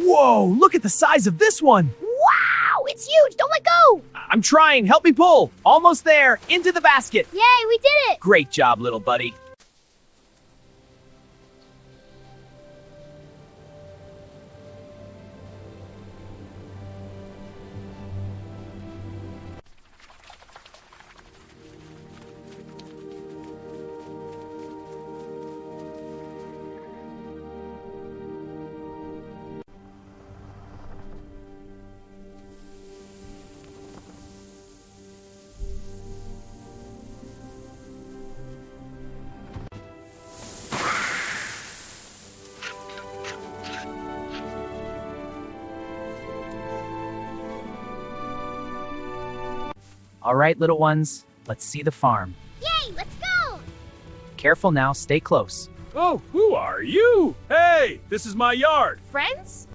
Whoa, look at the size of this one. Wow, it's huge. Don't let go. I'm trying. Help me pull. Almost there. Into the basket. Yay, we did it. Great job, little buddy. All right, little ones, let's see the farm. Yay, let's go. Careful now, stay close. Oh, who are you? Hey, this is my yard. Friends?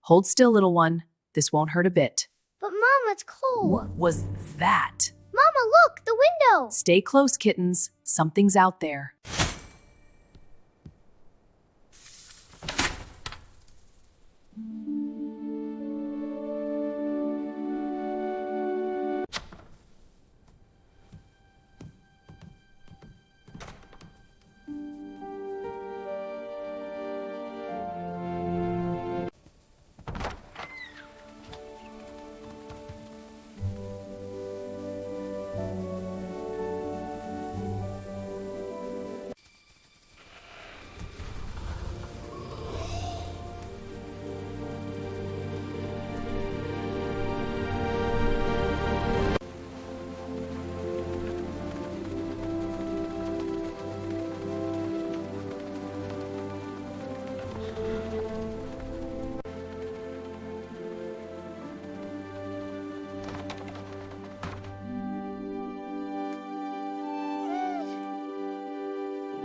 Hold still, little one. This won't hurt a bit. But Mama, it's cold. What was that? Mama, look, the window. Stay close, kittens. Something's out there.